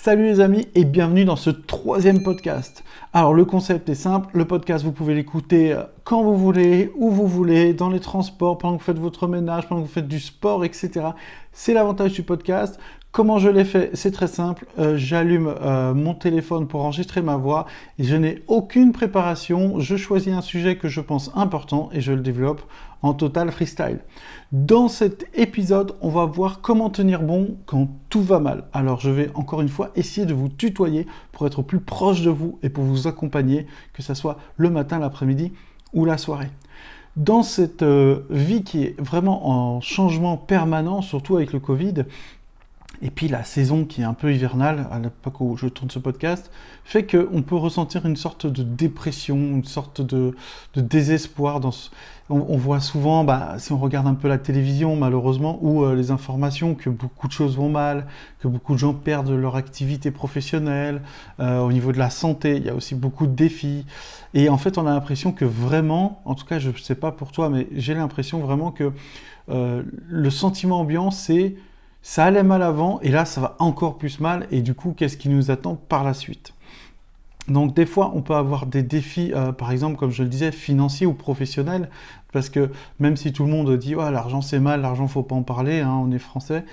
Salut les amis et bienvenue dans ce troisième podcast. Alors le concept est simple, le podcast vous pouvez l'écouter quand vous voulez, où vous voulez, dans les transports, pendant que vous faites votre ménage, pendant que vous faites du sport, etc. C'est l'avantage du podcast. Comment je l'ai fait? C'est très simple, j'allume mon téléphone pour enregistrer ma voix et je n'ai aucune préparation, je choisis un sujet que je pense important et je le développe en total freestyle. Dans cet épisode, on va voir comment tenir bon quand tout va mal. Alors je vais encore une fois essayer de vous tutoyer pour être plus proche de vous et pour vous accompagner, que ce soit le matin, l'après-midi ou la soirée. Dans cette vie qui est vraiment en changement permanent, surtout avec le Covid, et puis la saison qui est un peu hivernale, à l'époque où je tourne ce podcast, fait qu'on peut ressentir une sorte de dépression, une sorte de désespoir. On voit souvent, si on regarde un peu la télévision malheureusement, ou les informations, que beaucoup de choses vont mal, que beaucoup de gens perdent leur activité professionnelle, au niveau de la santé, il y a aussi beaucoup de défis. Et en fait, on a l'impression que vraiment, en tout cas je ne sais pas pour toi, mais j'ai l'impression vraiment que le sentiment ambiant, c'est ça allait mal avant, et là, ça va encore plus mal, et du coup, qu'est-ce qui nous attend par la suite? Donc, des fois, on peut avoir des défis, par exemple, comme je le disais, financiers ou professionnels, parce que même si tout le monde dit ouais, l'argent c'est mal, l'argent faut pas en parler, hein, on est français,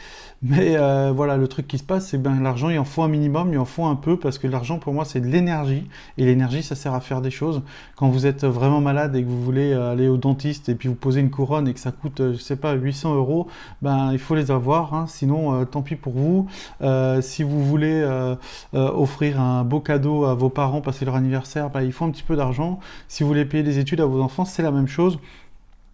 mais voilà, le truc qui se passe, c'est que l'argent, il en faut un minimum, il en faut un peu, parce que l'argent, pour moi, c'est de l'énergie, et l'énergie, ça sert à faire des choses. Quand vous êtes vraiment malade et que vous voulez aller au dentiste, et puis vous posez une couronne et que ça coûte, je sais pas, 800 euros, il faut les avoir, hein, sinon, tant pis pour vous. Si vous voulez offrir un beau cadeau à vos parents parce que c'est leur anniversaire, il faut un petit peu d'argent. Si vous voulez payer des études à vos enfants, c'est la même chose.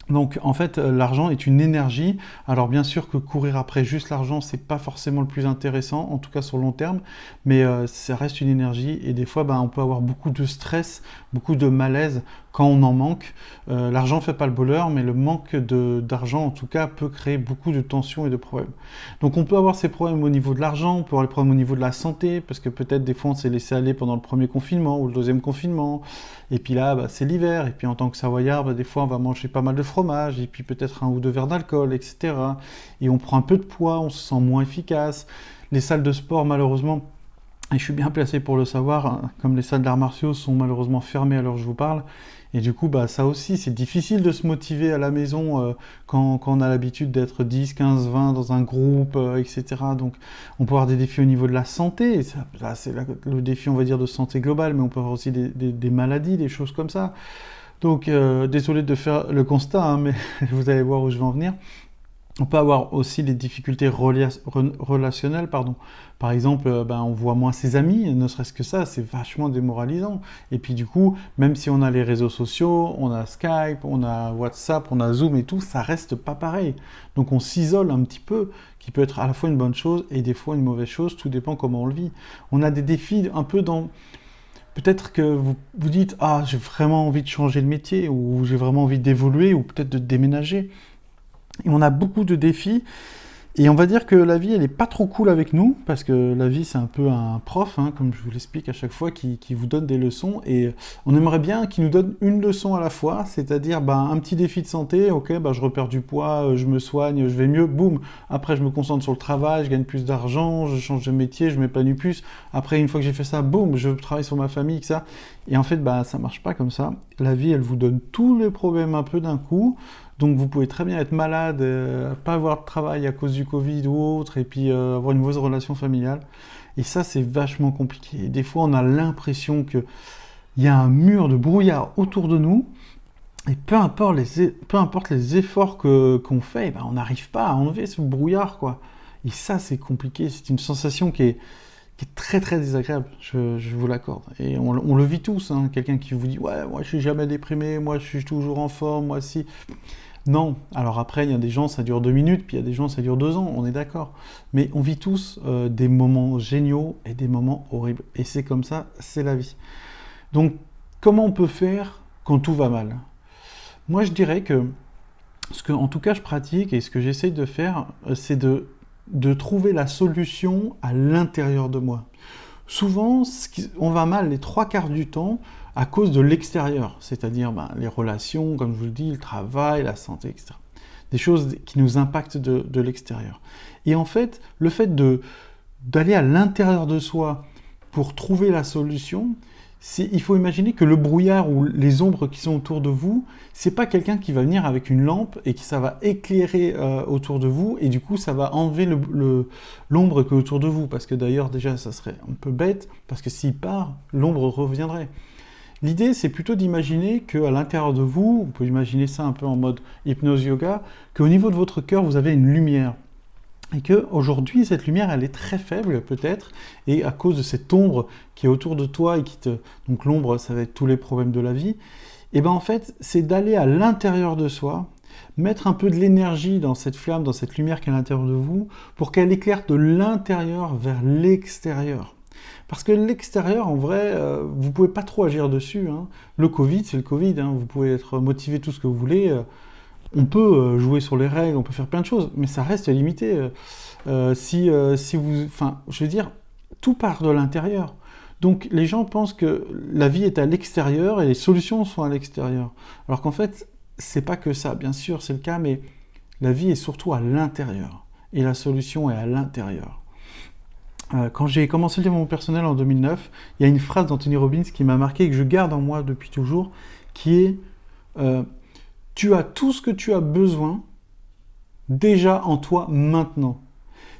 Donc en fait, l'argent est une énergie. Alors bien sûr que courir après juste l'argent, c'est pas forcément le plus intéressant, en tout cas sur le long terme, mais ça reste une énergie et des fois, on peut avoir beaucoup de stress, beaucoup de malaise quand on en manque. L'argent fait pas le bonheur, mais le manque d'argent, en tout cas, peut créer beaucoup de tensions et de problèmes. Donc on peut avoir ces problèmes au niveau de l'argent, on peut avoir des problèmes au niveau de la santé, parce que peut-être des fois on s'est laissé aller pendant le premier confinement ou le deuxième confinement, et puis là, c'est l'hiver, et puis en tant que Savoyard, des fois on va manger pas mal de fromage, et puis peut-être un ou deux verres d'alcool, etc. Et on prend un peu de poids, on se sent moins efficace. Les salles de sport, malheureusement, et je suis bien placé pour le savoir, hein, comme les salles d'arts martiaux sont malheureusement fermées à l'heure où je vous parle, et du coup, ça aussi, c'est difficile de se motiver à la maison quand on a l'habitude d'être 10, 15, 20 dans un groupe, etc. Donc, on peut avoir des défis au niveau de la santé, et ça, c'est le défi, on va dire, de santé globale, mais on peut avoir aussi des maladies, des choses comme ça. Donc, désolé de faire le constat, hein, mais vous allez voir où je vais en venir. On peut avoir aussi des difficultés relationnelles, pardon. Par exemple, on voit moins ses amis, ne serait-ce que ça, c'est vachement démoralisant. Et puis du coup, même si on a les réseaux sociaux, on a Skype, on a WhatsApp, on a Zoom et tout, ça reste pas pareil. Donc on s'isole un petit peu, qui peut être à la fois une bonne chose et des fois une mauvaise chose, tout dépend comment on le vit. On a des défis un peu dans... Peut-être que vous vous dites « Ah, j'ai vraiment envie de changer le métier » ou « J'ai vraiment envie d'évoluer » ou peut-être de déménager. Et on a beaucoup de défis, et on va dire que la vie, elle est pas trop cool avec nous, parce que la vie, c'est un peu un prof, hein, comme je vous l'explique à chaque fois, qui vous donne des leçons, et on aimerait bien qu'il nous donne une leçon à la fois, c'est-à-dire un petit défi de santé, ok, je repère du poids, je me soigne, je vais mieux, boum, après je me concentre sur le travail, je gagne plus d'argent, je change de métier, je m'épanouis plus, après une fois que j'ai fait ça, boum, je travaille sur ma famille, etc. Et en fait, ça marche pas comme ça. La vie, elle vous donne tous les problèmes un peu d'un coup. Donc vous pouvez très bien être malade, pas avoir de travail à cause du Covid ou autre, et puis avoir une mauvaise relation familiale. Et ça, c'est vachement compliqué. Et des fois, on a l'impression qu'il y a un mur de brouillard autour de nous, et peu importe les efforts qu'on fait, on n'arrive pas à enlever ce brouillard, quoi. Et ça, c'est compliqué. C'est une sensation qui est très très désagréable, je vous l'accorde. Et on le vit tous, hein. Quelqu'un qui vous dit « Ouais, moi je suis jamais déprimé, moi je suis toujours en forme, moi si... » Non, alors après, il y a des gens, ça dure 2 minutes, puis il y a des gens, ça dure 2 ans, on est d'accord. Mais on vit tous des moments géniaux et des moments horribles. Et c'est comme ça, c'est la vie. Donc, comment on peut faire quand tout va mal? Moi, je dirais que ce que, en tout cas, je pratique et ce que j'essaye de faire, c'est de trouver la solution à l'intérieur de moi. Souvent, on va mal les 3/4 du temps à cause de l'extérieur, c'est-à-dire les relations, comme je vous le dis, le travail, la santé, etc. Des choses qui nous impactent de l'extérieur. Et en fait, le fait de d'aller à l'intérieur de soi pour trouver la solution, il faut imaginer que le brouillard ou les ombres qui sont autour de vous, c'est pas quelqu'un qui va venir avec une lampe et qui ça va éclairer autour de vous et du coup ça va enlever l'ombre qui est autour de vous, parce que d'ailleurs déjà ça serait un peu bête, parce que s'il part, l'ombre reviendrait. L'idée, c'est plutôt d'imaginer qu'à l'intérieur de vous, on peut imaginer ça un peu en mode hypnose yoga, qu'au niveau de votre cœur, vous avez une lumière. Et qu'aujourd'hui, cette lumière, elle est très faible peut-être, et à cause de cette ombre qui est autour de toi, et donc l'ombre, ça va être tous les problèmes de la vie, et bien en fait, c'est d'aller à l'intérieur de soi, mettre un peu de l'énergie dans cette flamme, dans cette lumière qui est à l'intérieur de vous, pour qu'elle éclaire de l'intérieur vers l'extérieur. Parce que l'extérieur, en vrai, vous pouvez pas trop agir dessus, hein. Le Covid, c'est le Covid, hein. Vous pouvez être motivé tout ce que vous voulez. On peut jouer sur les règles, on peut faire plein de choses, mais ça reste limité. Si vous, enfin, je veux dire, tout part de l'intérieur. Donc les gens pensent que la vie est à l'extérieur et les solutions sont à l'extérieur. Alors qu'en fait, c'est pas que ça. Bien sûr, c'est le cas, mais la vie est surtout à l'intérieur et la solution est à l'intérieur. Quand j'ai commencé le développement personnel en 2009, il y a une phrase d'Anthony Robbins qui m'a marqué et que je garde en moi depuis toujours, qui est tu as tout ce que tu as besoin déjà en toi maintenant.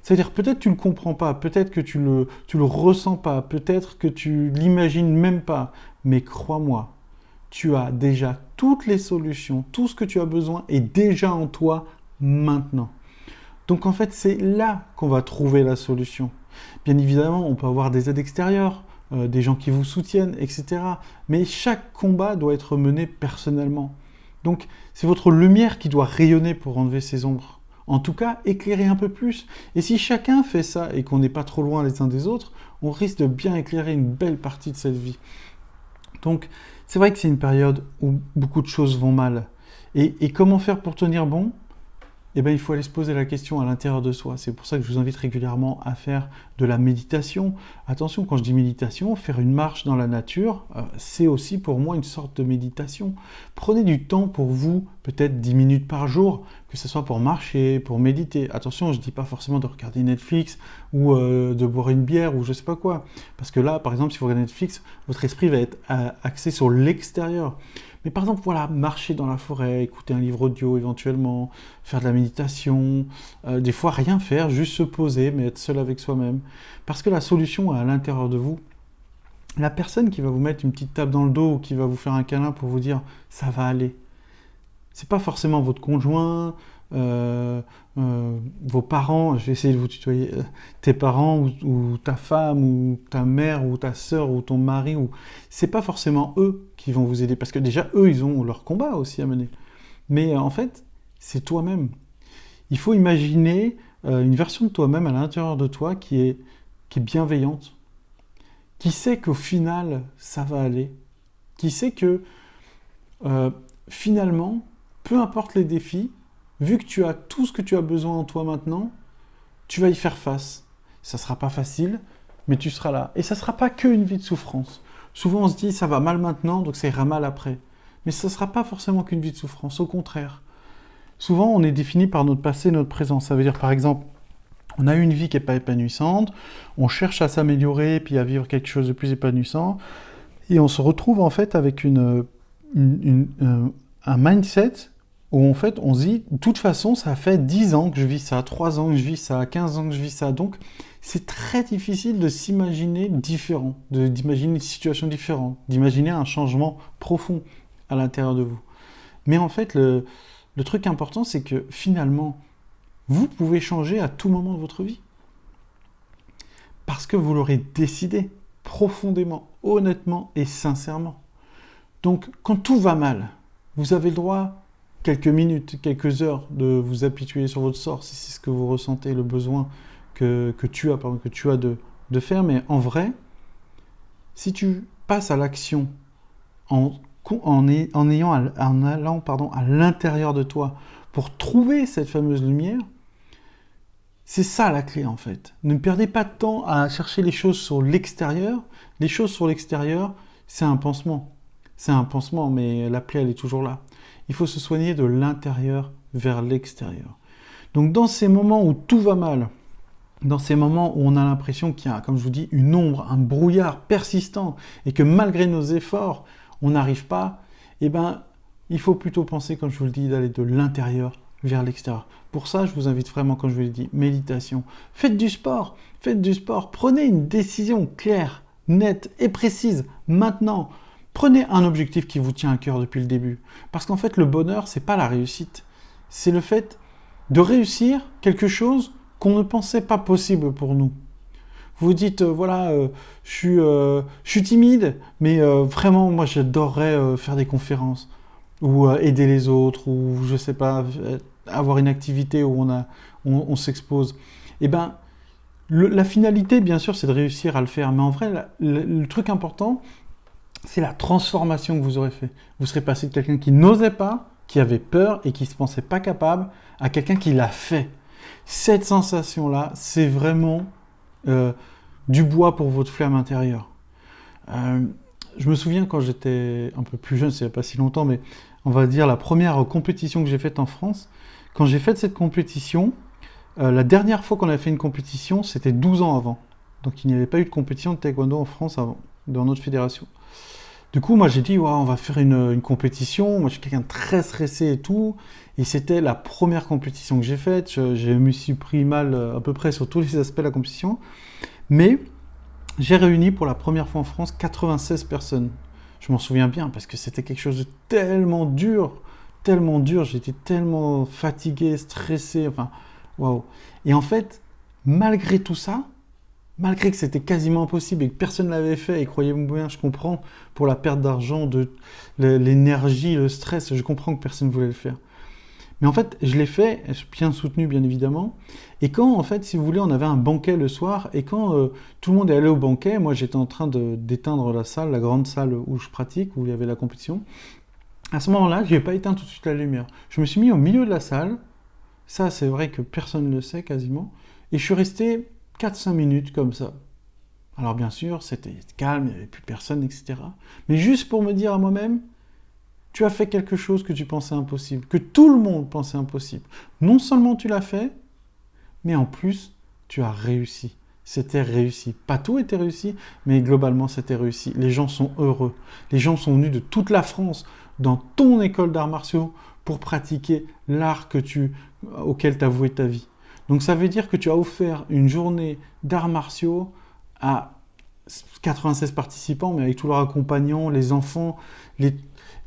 C'est-à-dire peut-être tu ne le comprends pas, peut-être que tu le ressens pas, peut-être que tu l'imagines même pas, mais crois-moi, tu as déjà toutes les solutions, tout ce que tu as besoin est déjà en toi maintenant. Donc en fait, c'est là qu'on va trouver la solution. Bien évidemment, on peut avoir des aides extérieures, des gens qui vous soutiennent, etc. Mais chaque combat doit être mené personnellement. Donc c'est votre lumière qui doit rayonner pour enlever ces ombres. En tout cas, éclairer un peu plus. Et si chacun fait ça et qu'on n'est pas trop loin les uns des autres, on risque de bien éclairer une belle partie de cette vie. Donc c'est vrai que c'est une période où beaucoup de choses vont mal. Et comment faire pour tenir bon ? Eh bien, il faut aller se poser la question à l'intérieur de soi. C'est pour ça que je vous invite régulièrement à faire de la méditation. Attention, quand je dis méditation, faire une marche dans la nature, c'est aussi pour moi une sorte de méditation. Prenez du temps pour vous, peut-être 10 minutes par jour, que ce soit pour marcher, pour méditer. Attention, je ne dis pas forcément de regarder Netflix ou de boire une bière ou je ne sais pas quoi. Parce que là, par exemple, si vous regardez Netflix, votre esprit va être axé sur l'extérieur. Mais par exemple, voilà, marcher dans la forêt, écouter un livre audio éventuellement, faire de la méditation, des fois rien faire, juste se poser, mais être seul avec soi-même. Parce que la solution est à l'intérieur de vous. La personne qui va vous mettre une petite tape dans le dos ou qui va vous faire un câlin pour vous dire « ça va aller », c'est pas forcément votre conjoint, vos parents, je vais essayer de vous tutoyer, tes parents ou ta femme ou ta mère ou ta sœur ou ton mari, c'est pas forcément eux qui vont vous aider, parce que déjà eux ils ont leur combat aussi à mener. Mais en fait, c'est toi-même. Il faut imaginer une version de toi-même à l'intérieur de toi qui est bienveillante, qui sait qu'au final ça va aller, qui sait que finalement, peu importe les défis, vu que tu as tout ce que tu as besoin en toi maintenant, tu vas y faire face. Ça ne sera pas facile, mais tu seras là. Et ça ne sera pas qu'une vie de souffrance. Souvent on se dit ça va mal maintenant, donc ça ira mal après. Mais ça ne sera pas forcément qu'une vie de souffrance, au contraire. Souvent on est défini par notre passé, notre présent. Ça veut dire par exemple, on a eu une vie qui n'est pas épanouissante, on cherche à s'améliorer, puis à vivre quelque chose de plus épanouissant, et on se retrouve en fait avec un mindset où en fait on se dit, de toute façon ça fait 10 ans que je vis ça, 3 ans que je vis ça, 15 ans que je vis ça, donc c'est très difficile de s'imaginer différent, d'imaginer une situation différente, d'imaginer un changement profond à l'intérieur de vous. Mais en fait, le truc important, c'est que finalement, vous pouvez changer à tout moment de votre vie. Parce que vous l'aurez décidé profondément, honnêtement et sincèrement. Donc, quand tout va mal, vous avez le droit, quelques minutes, quelques heures, de vous apitoyer sur votre sort, si c'est ce que vous ressentez, le besoin que tu as de faire. Mais en vrai, si tu passes à l'action en allant à l'intérieur de toi pour trouver cette fameuse lumière, c'est ça la clé en fait. Ne perdez pas de temps à chercher les choses sur l'extérieur. Les choses sur l'extérieur, c'est un pansement. C'est un pansement, mais la plaie, elle est toujours là. Il faut se soigner de l'intérieur vers l'extérieur. Donc dans ces moments où tout va mal, dans ces moments où on a l'impression qu'il y a, comme je vous dis, une ombre, un brouillard persistant, et que malgré nos efforts, on n'arrive pas, eh ben, il faut plutôt penser, comme je vous le dis, d'aller de l'intérieur vers l'extérieur. Pour ça, je vous invite vraiment, comme je vous l'ai dit, méditation. Faites du sport, prenez une décision claire, nette et précise, maintenant. Prenez un objectif qui vous tient à cœur depuis le début. Parce qu'en fait, le bonheur, c'est pas la réussite. C'est le fait de réussir quelque chose qu'on ne pensait pas possible pour nous. Vous vous dites, je suis timide, mais vraiment, moi, j'adorerais faire des conférences, ou aider les autres, ou je sais pas, avoir une activité où on s'expose. Eh ben, la finalité, bien sûr, c'est de réussir à le faire, mais en vrai, le truc important, c'est la transformation que vous aurez fait. Vous serez passé de quelqu'un qui n'osait pas, qui avait peur et qui ne se pensait pas capable, à quelqu'un qui l'a fait. Cette sensation-là, c'est vraiment du bois pour votre flamme intérieure. Je me souviens quand j'étais un peu plus jeune, c'est pas si longtemps, mais on va dire la première compétition que j'ai faite en France. Quand j'ai fait cette compétition, la dernière fois qu'on avait fait une compétition, c'était 12 ans avant. Donc il n'y avait pas eu de compétition de taekwondo en France avant, dans notre fédération. Du coup, moi j'ai dit, on va faire une compétition. Moi je suis quelqu'un de très stressé et tout. Et c'était la première compétition que j'ai faite. Je me suis pris mal à peu près sur tous les aspects de la compétition. Mais j'ai réuni pour la première fois en France 96 personnes. Je m'en souviens bien parce que c'était quelque chose de tellement dur, j'étais tellement fatigué, stressé, enfin, waouh. Et en fait, malgré tout ça, malgré que c'était quasiment impossible et que personne ne l'avait fait, et croyez-moi bien, je comprends pour la perte d'argent, l'énergie, le stress, je comprends que personne ne voulait le faire. Mais en fait, je l'ai fait, bien soutenu bien évidemment. Et quand, en fait, si vous voulez, on avait un banquet le soir, et quand tout le monde est allé au banquet, moi j'étais en train d'éteindre la salle, la grande salle où je pratique, où il y avait la compétition. À ce moment-là, je n'ai pas éteint tout de suite la lumière. Je me suis mis au milieu de la salle, ça c'est vrai que personne ne le sait quasiment, et je suis resté 4-5 minutes comme ça. Alors bien sûr, c'était calme, il n'y avait plus personne, etc. Mais juste pour me dire à moi-même, tu as fait quelque chose que tu pensais impossible, que tout le monde pensait impossible. Non seulement tu l'as fait, mais en plus, tu as réussi. C'était réussi. Pas tout était réussi, mais globalement, c'était réussi. Les gens sont heureux. Les gens sont venus de toute la France dans ton école d'arts martiaux pour pratiquer l'art auquel tu as voué ta vie. Donc ça veut dire que tu as offert une journée d'arts martiaux à 96 participants, mais avec tous leurs accompagnants, les enfants,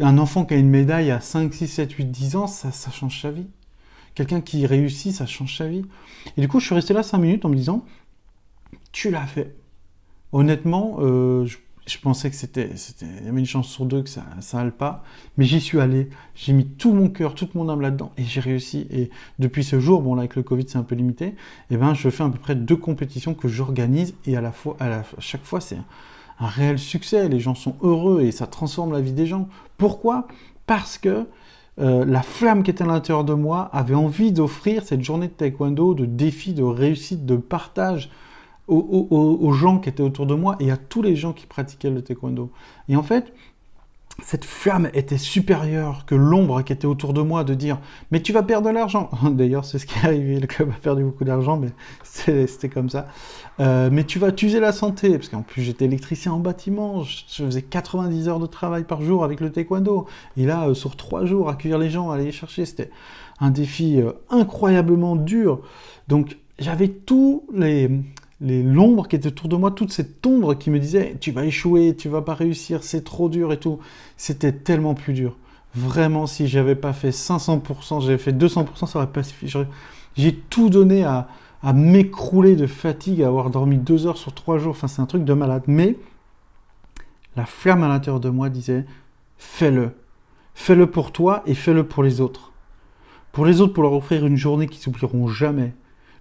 un enfant qui a une médaille à 5, 6, 7, 8, 10 ans, ça change sa vie. Quelqu'un qui réussit, ça change sa vie. Et du coup, je suis resté là 5 minutes en me disant, tu l'as fait. Honnêtement, je pensais que il y avait une chance sur deux que ça n'allait pas, mais j'y suis allé, j'ai mis tout mon cœur, toute mon âme là-dedans, et j'ai réussi. Et depuis ce jour, bon là avec le Covid c'est un peu limité, et ben je fais à peu près 2 compétitions que j'organise, et à chaque fois c'est un réel succès, les gens sont heureux, et ça transforme la vie des gens. Pourquoi ? Parce que la flamme qui était à l'intérieur de moi avait envie d'offrir cette journée de taekwondo, de défi, de réussite, de partage aux gens qui étaient autour de moi et à tous les gens qui pratiquaient le taekwondo. Et en fait, cette flamme était supérieure que l'ombre qui était autour de moi de dire « Mais tu vas perdre de l'argent !» D'ailleurs, c'est ce qui est arrivé, le club a perdu beaucoup d'argent, mais c'était comme ça. Mais tu vas t'user la santé, parce qu'en plus j'étais électricien en bâtiment, je faisais 90 heures de travail par jour avec le taekwondo. Et là, sur 3 jours, accueillir les gens, aller les chercher, c'était un défi incroyablement dur. Donc j'avais tous l'ombre qui était autour de moi, toute cette ombre qui me disait « Tu vas échouer, tu vas pas réussir, c'est trop dur et tout ». C'était tellement plus dur. Vraiment, si j'avais pas fait 500%, j'avais fait 200%, ça aurait pas suffi. J'ai tout donné à m'écrouler de fatigue, à avoir dormi 2 heures sur 3 jours. Enfin, c'est un truc de malade. Mais la flamme à l'intérieur de moi disait « Fais-le. Fais-le pour toi et fais-le pour les autres. Pour les autres, pour leur offrir une journée qu'ils n'oublieront jamais.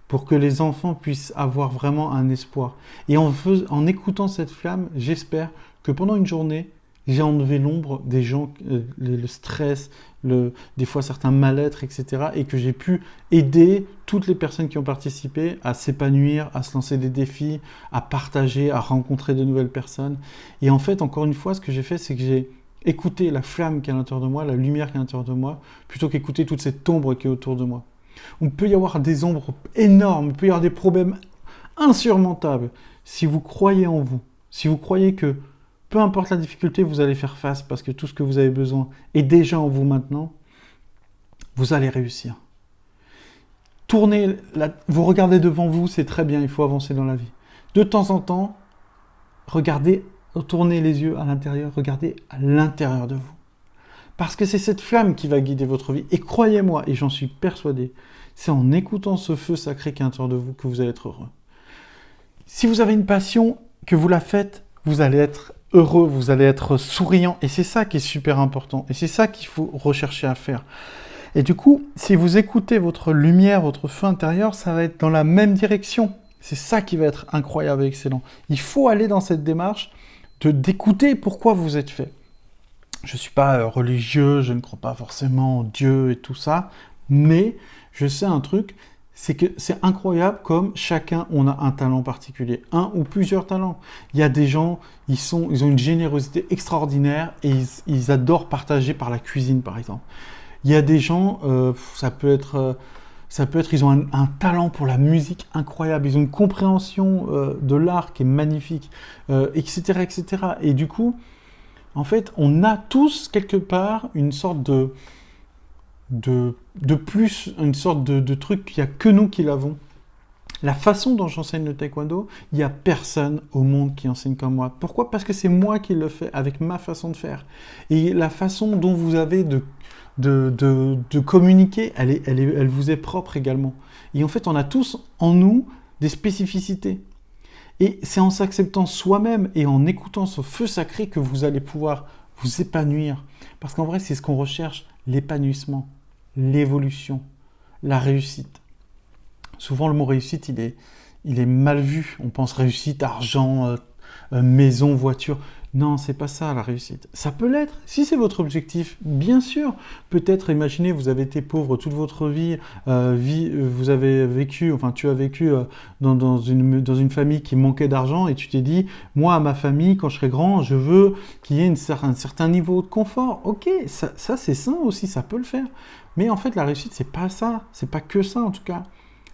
Pour que les enfants puissent avoir vraiment un espoir. Et en écoutant cette flamme, j'espère que pendant une journée, j'ai enlevé l'ombre des gens, le stress, des fois certains mal-être, etc. Et que j'ai pu aider toutes les personnes qui ont participé à s'épanouir, à se lancer des défis, à partager, à rencontrer de nouvelles personnes. Et en fait, encore une fois, ce que j'ai fait, c'est que j'ai écouté la flamme qui est à l'intérieur de moi, la lumière qui est à l'intérieur de moi, plutôt qu'écouter toute cette ombre qui est autour de moi. On peut y avoir des ombres énormes, il peut y avoir des problèmes insurmontable. Si vous croyez en vous, si vous croyez que peu importe la difficulté, vous allez faire face parce que tout ce que vous avez besoin est déjà en vous maintenant, vous allez réussir. Vous regardez devant vous, c'est très bien, il faut avancer dans la vie. De temps en temps, tournez les yeux à l'intérieur, regardez à l'intérieur de vous. Parce que c'est cette flamme qui va guider votre vie. Et croyez-moi, et j'en suis persuadé, c'est en écoutant ce feu sacré qui est à l'intérieur de vous que vous allez être heureux. Si vous avez une passion, que vous la faites, vous allez être heureux, vous allez être souriant. Et c'est ça qui est super important. Et c'est ça qu'il faut rechercher à faire. Et du coup, si vous écoutez votre lumière, votre feu intérieur, ça va être dans la même direction. C'est ça qui va être incroyable et excellent. Il faut aller dans cette démarche d'écouter pourquoi vous êtes fait. Je ne suis pas religieux, je ne crois pas forcément en Dieu et tout ça, mais je sais un truc, c'est que c'est incroyable comme chacun, on a un talent particulier, un ou plusieurs talents. Il y a des gens, ils ont une générosité extraordinaire et ils adorent partager par la cuisine, par exemple. Il y a des gens, ça peut être, ils ont un talent pour la musique incroyable, ils ont une compréhension de l'art qui est magnifique, etc., etc. Et du coup, en fait, on a tous quelque part une sorte de plus, une sorte de truc qu'il n'y a que nous qui l'avons. La façon dont j'enseigne le taekwondo, il n'y a personne au monde qui enseigne comme moi. Pourquoi ? Parce que c'est moi qui le fais avec ma façon de faire. Et la façon dont vous avez de communiquer, elle vous est propre également. Et en fait, on a tous en nous des spécificités. Et c'est en s'acceptant soi-même et en écoutant ce feu sacré que vous allez pouvoir vous épanouir. Parce qu'en vrai, c'est ce qu'on recherche, l'épanouissement, l'évolution, la réussite. Souvent, le mot réussite, il est mal vu. On pense réussite, argent, maison, voiture. Non, c'est pas ça la réussite. Ça peut l'être, si c'est votre objectif, bien sûr. Peut-être, imaginez, vous avez été pauvre toute votre vie, vous avez vécu, enfin tu as vécu dans une famille qui manquait d'argent et tu t'es dit, moi, à ma famille, quand je serai grand, je veux qu'il y ait un certain niveau de confort. Ok, ça c'est sain aussi, ça peut le faire. Mais en fait, la réussite, c'est pas ça. C'est pas que ça, en tout cas.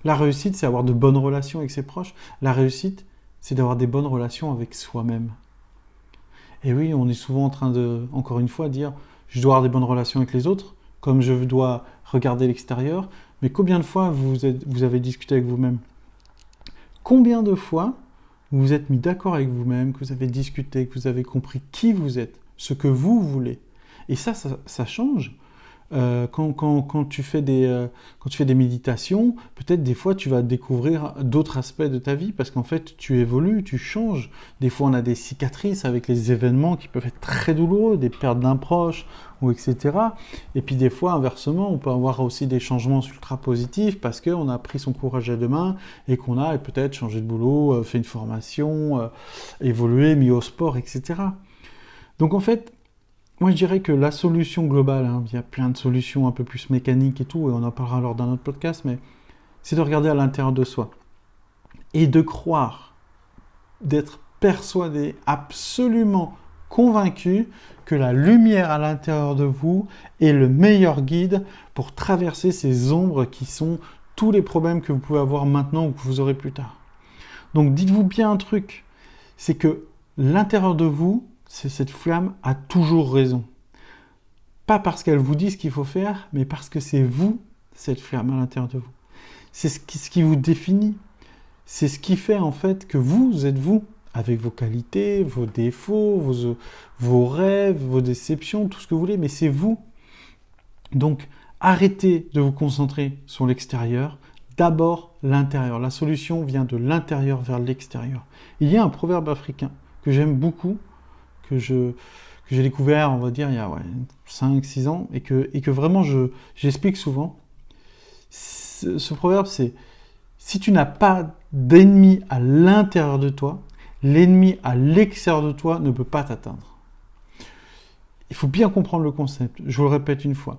La réussite, c'est avoir de bonnes relations avec ses proches. La réussite, c'est d'avoir des bonnes relations avec soi-même. Et oui, on est souvent en train de, encore une fois, dire je dois avoir des bonnes relations avec les autres, comme je dois regarder l'extérieur, mais combien de fois vous avez discuté avec vous-même ? Combien de fois vous vous êtes mis d'accord avec vous-même, que vous avez discuté, que vous avez compris qui vous êtes, ce que vous voulez ? Et ça change. Quand tu fais des méditations, peut-être des fois tu vas découvrir d'autres aspects de ta vie parce qu'en fait tu évolues, tu changes. Des fois on a des cicatrices avec les événements qui peuvent être très douloureux, des pertes d'un proche ou etc. Et puis des fois inversement on peut avoir aussi des changements ultra positifs parce qu'on a pris son courage à deux mains et qu'on a peut-être changé de boulot, fait une formation, évolué, mis au sport, etc. Donc en fait, moi, je dirais que la solution globale, il y a plein de solutions un peu plus mécaniques et tout, et on en parlera lors d'un autre podcast, mais c'est de regarder à l'intérieur de soi. Et de croire, d'être persuadé, absolument convaincu que la lumière à l'intérieur de vous est le meilleur guide pour traverser ces ombres qui sont tous les problèmes que vous pouvez avoir maintenant ou que vous aurez plus tard. Donc dites-vous bien un truc, c'est que l'intérieur de vous, cette flamme a toujours raison. Pas parce qu'elle vous dit ce qu'il faut faire, mais parce que c'est vous, cette flamme à l'intérieur de vous. C'est ce qui vous définit. C'est ce qui fait en fait que vous êtes vous, avec vos qualités, vos défauts, vos rêves, vos déceptions, tout ce que vous voulez, mais c'est vous. Donc arrêtez de vous concentrer sur l'extérieur, d'abord l'intérieur. La solution vient de l'intérieur vers l'extérieur. Il y a un proverbe africain que j'aime beaucoup, que j'ai découvert, on va dire, il y a 5-6 ans, et que vraiment j'explique souvent. Ce proverbe, c'est « Si tu n'as pas d'ennemi à l'intérieur de toi, l'ennemi à l'extérieur de toi ne peut pas t'atteindre. » Il faut bien comprendre le concept, je vous le répète une fois.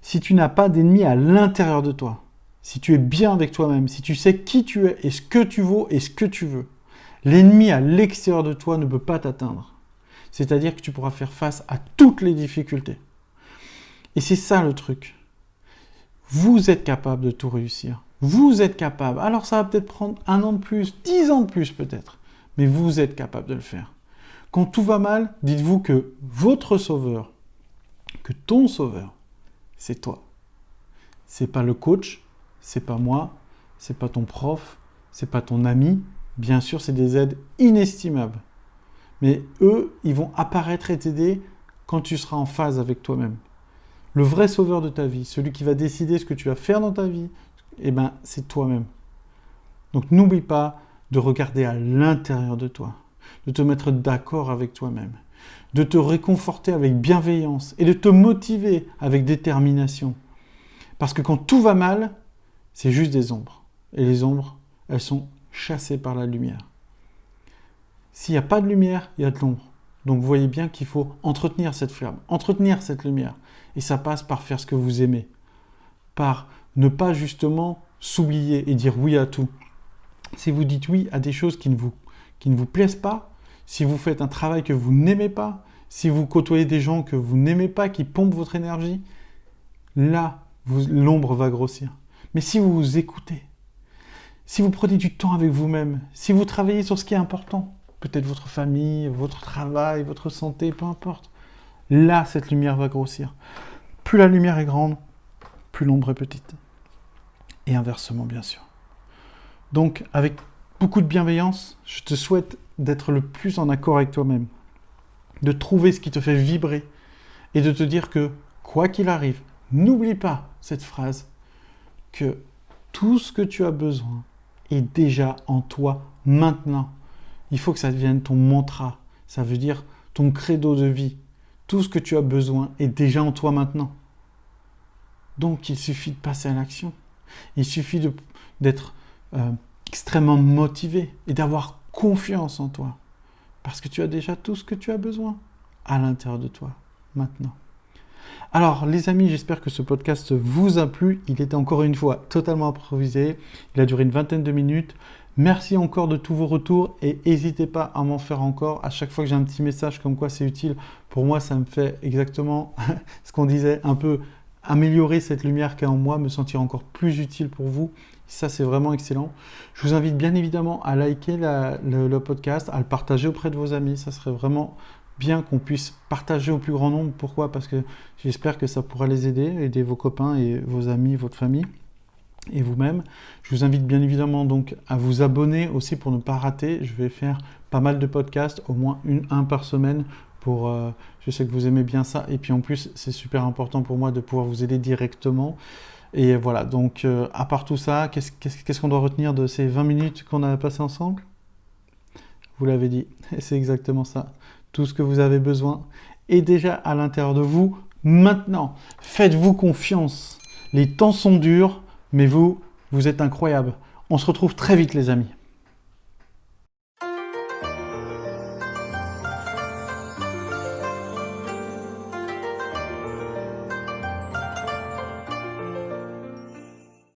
Si tu n'as pas d'ennemi à l'intérieur de toi, si tu es bien avec toi-même, si tu sais qui tu es et ce que tu vaux et ce que tu veux, l'ennemi à l'extérieur de toi ne peut pas t'atteindre. C'est-à-dire que tu pourras faire face à toutes les difficultés. Et c'est ça le truc. Vous êtes capable de tout réussir. Vous êtes capable. Alors ça va peut-être prendre 1 an de plus, 10 ans de plus peut-être, mais vous êtes capable de le faire. Quand tout va mal, dites-vous que votre sauveur, que ton sauveur, c'est toi. C'est pas le coach, c'est pas moi, c'est pas ton prof, c'est pas ton ami. Bien sûr, c'est des aides inestimables. Mais eux, ils vont apparaître et t'aider quand tu seras en phase avec toi-même. Le vrai sauveur de ta vie, celui qui va décider ce que tu vas faire dans ta vie, eh ben, c'est toi-même. Donc n'oublie pas de regarder à l'intérieur de toi, de te mettre d'accord avec toi-même, de te réconforter avec bienveillance et de te motiver avec détermination. Parce que quand tout va mal, c'est juste des ombres. Et les ombres, elles sont chassées par la lumière. S'il n'y a pas de lumière, il y a de l'ombre. Donc vous voyez bien qu'il faut entretenir cette flamme, entretenir cette lumière. Et ça passe par faire ce que vous aimez. Par ne pas justement s'oublier et dire oui à tout. Si vous dites oui à des choses qui ne vous plaisent pas, si vous faites un travail que vous n'aimez pas, si vous côtoyez des gens que vous n'aimez pas, qui pompent votre énergie, là, l'ombre va grossir. Mais si vous vous écoutez, si vous prenez du temps avec vous-même, si vous travaillez sur ce qui est important, peut-être votre famille, votre travail, votre santé, peu importe, là, cette lumière va grossir. Plus la lumière est grande, plus l'ombre est petite. Et inversement, bien sûr. Donc, avec beaucoup de bienveillance, je te souhaite d'être le plus en accord avec toi-même, de trouver ce qui te fait vibrer et de te dire que, quoi qu'il arrive, n'oublie pas cette phrase, que tout ce que tu as besoin est déjà en toi maintenant. Il faut que ça devienne ton mantra, ça veut dire ton credo de vie. Tout ce que tu as besoin est déjà en toi maintenant. Donc, il suffit de passer à l'action. Il suffit d'être extrêmement motivé et d'avoir confiance en toi. Parce que tu as déjà tout ce que tu as besoin à l'intérieur de toi, maintenant. Alors, les amis, j'espère que ce podcast vous a plu. Il était encore une fois totalement improvisé. Il a duré une vingtaine de minutes. Merci encore de tous vos retours et n'hésitez pas à m'en faire encore. À chaque fois que j'ai un petit message comme quoi c'est utile, pour moi, ça me fait exactement ce qu'on disait, un peu améliorer cette lumière qui est en moi, me sentir encore plus utile pour vous. Ça, c'est vraiment excellent. Je vous invite bien évidemment à liker le podcast, à le partager auprès de vos amis. Ça serait vraiment bien qu'on puisse partager au plus grand nombre. Pourquoi ? Parce que j'espère que ça pourra les aider vos copains et vos amis, votre famille et vous-même. Je vous invite bien évidemment donc à vous abonner aussi pour ne pas rater. Je vais faire pas mal de podcasts, au moins un par semaine. Je sais que vous aimez bien ça. Et puis en plus, c'est super important pour moi de pouvoir vous aider directement. Et voilà, donc à part tout ça, qu'est-ce qu'on doit retenir de ces 20 minutes qu'on a passées ensemble ? Vous l'avez dit, c'est exactement ça. Tout ce que vous avez besoin est déjà à l'intérieur de vous. Maintenant, faites-vous confiance. Les temps sont durs, mais vous êtes incroyables. On se retrouve très vite, les amis.